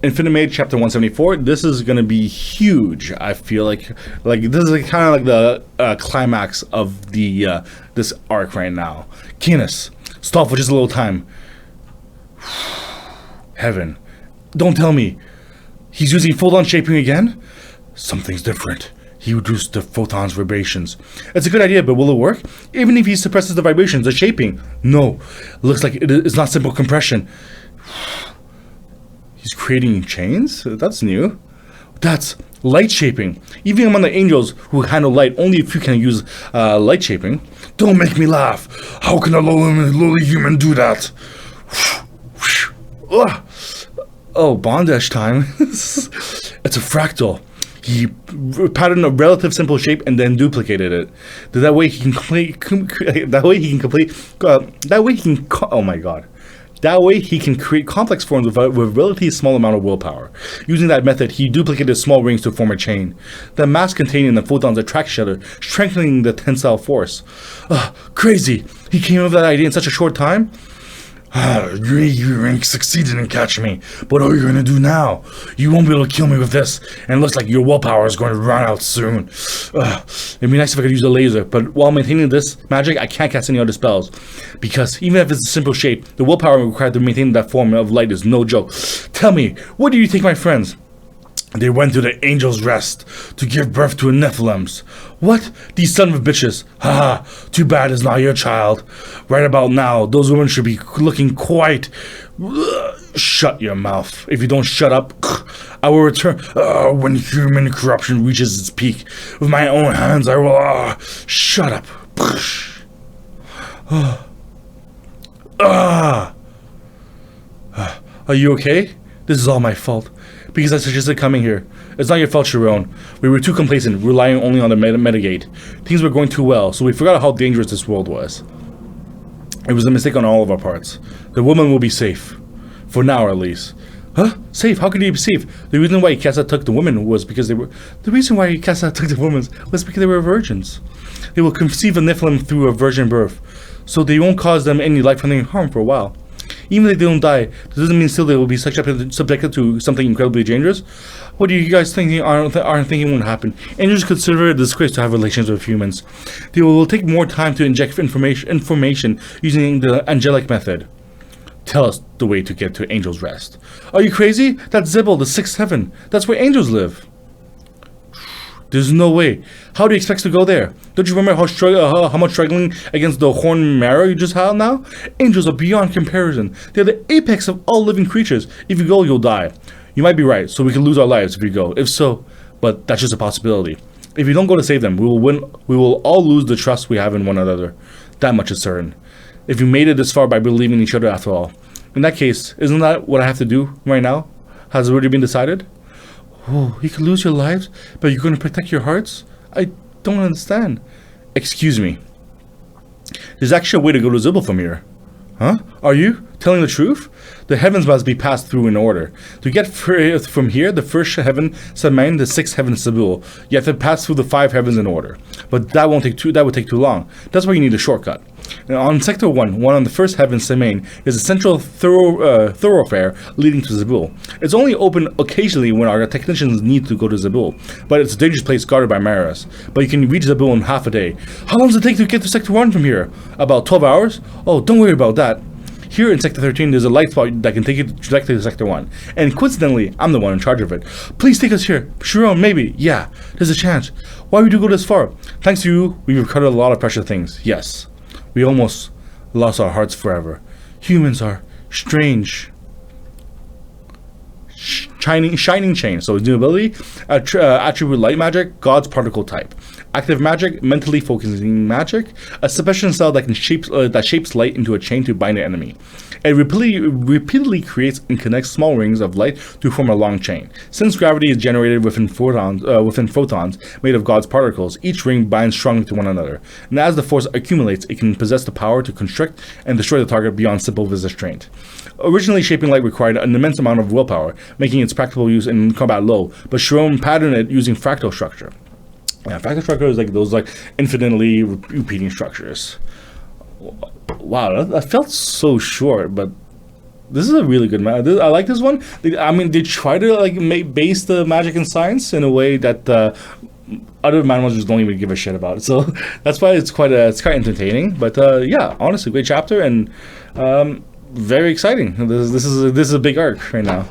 Infinite Mage Chapter 174. This is gonna be huge. I feel like this is kind of like the climax of the this arc right now. Canis, stop for just a little time. Heaven, don't tell me he's using photon shaping again. Something's different. He reduced the photon's vibrations. It's a good idea, but will it work? Even if he suppresses the vibrations, the shaping. No, looks like it's not simple compression. He's creating chains? That's new. That's light shaping. Even among the angels who handle light, only a few can use light shaping. Don't make me laugh. How can a lowly human do that? Oh, bondage time. It's a fractal. He patterned a relative simple shape and then duplicated it. That way he can create complex forms with a relatively small amount of willpower. Using that method, he duplicated small rings to form a chain. The mass containing the photons attract each other, strengthening the tensile force. Crazy! He came up with that idea in such a short time? You succeeded in catching me, but what are you going to do now? You won't be able to kill me with this, and it looks like your willpower is going to run out soon. It'd be nice if I could use a laser, but while maintaining this magic, I can't cast any other spells, because even if it's a simple shape, the willpower required to maintain that form of light is no joke. Tell me, what do you think, my friends? They went to the Angel's Rest to give birth to Nephilims. What? These son of bitches. Haha, too bad it's not your child. Right about now, those women should be looking quite... Shut your mouth. If you don't shut up, I will return... when human corruption reaches its peak, with my own hands I will... Shut up. Are you okay? This is all my fault. Because I suggested coming here. It's not your fault, Ch174. We were too complacent, relying only on the metagate. Things were going too well, so we forgot how dangerous this world was. It was a mistake on all of our parts. The woman will be safe. For now, at least. Huh? Safe? How could he be safe? The reason why Kessa took the women was because they were... The reason why Kessa took the women was because they were virgins. They will conceive a Nephilim through a virgin birth, so they won't cause them any life-threatening harm for a while. Even if they don't die, that doesn't mean still they will be subjected to something incredibly dangerous. What are you guys thinking? Aren't thinking won't happen? Angels consider it a disgrace to have relations with humans. They will take more time to inject information using the angelic method. Tell us the way to get to Angel's Rest. Are you crazy? That's Zibble, the sixth heaven. That's where angels live. There's no way. How do you expect to go there? Don't you remember how much struggling against the horned marrow you just had now? Angels are beyond comparison. They're the apex of all living creatures. If you go, you'll die. You might be right, so we can lose our lives if we go. If so, but that's just a possibility. If you don't go to save them, we will all lose the trust we have in one another. That much is certain. If you made it this far by believing in each other after all. In that case, isn't that what I have to do right now? Has it already been decided? Oh, you could lose your lives, but you're going to protect your hearts? I don't understand. Excuse me. There's actually a way to go to Zibble from here. Huh? Are you telling the truth? The heavens must be passed through in order. To get from here, the first heaven, Samain, the sixth heaven, Zibble. You have to pass through the 5 heavens in order. But that would take too long. That's why you need a shortcut. Now, on Sector 1 on the first heaven, Samain, is a central thoroughfare leading to Zibble. It's only open occasionally when our technicians need to go to Zibble, but it's a dangerous place guarded by Maras. But you can reach Zibble in half a day. How long does it take to get to Sector 1 from here? About 12 hours? Oh, don't worry about that. Here in Sector 13, there's a light spot that can take you directly to Sector 1. And coincidentally, I'm the one in charge of it. Please take us here. Ch174, maybe. Yeah, there's a chance. Why would you go this far? Thanks to you, we've recovered a lot of precious things. Yes. We almost lost our hearts forever. Humans are strange. Shining chain. So new ability, attribute light magic, God's particle type. Active magic, mentally focusing magic, a suppression cell that can shapes light into a chain to bind an enemy. It repeatedly creates and connects small rings of light to form a long chain. Since gravity is generated within photons made of God's particles, each ring binds strongly to one another. And as the force accumulates, it can possess the power to constrict and destroy the target beyond simple restraint. Originally, shaping light required an immense amount of willpower, making its practical use in combat low, but Ch174 patterned it using fractal structure. Yeah, fractal structure is like those infinitely repeating structures. Wow, that felt so short, but This is a really good man. I like this one. I mean, they try to like base the magic and science in a way that other manhwas just don't even give a shit about it. So that's why it's quite entertaining. But yeah, honestly, great chapter and very exciting. This is a big arc right now.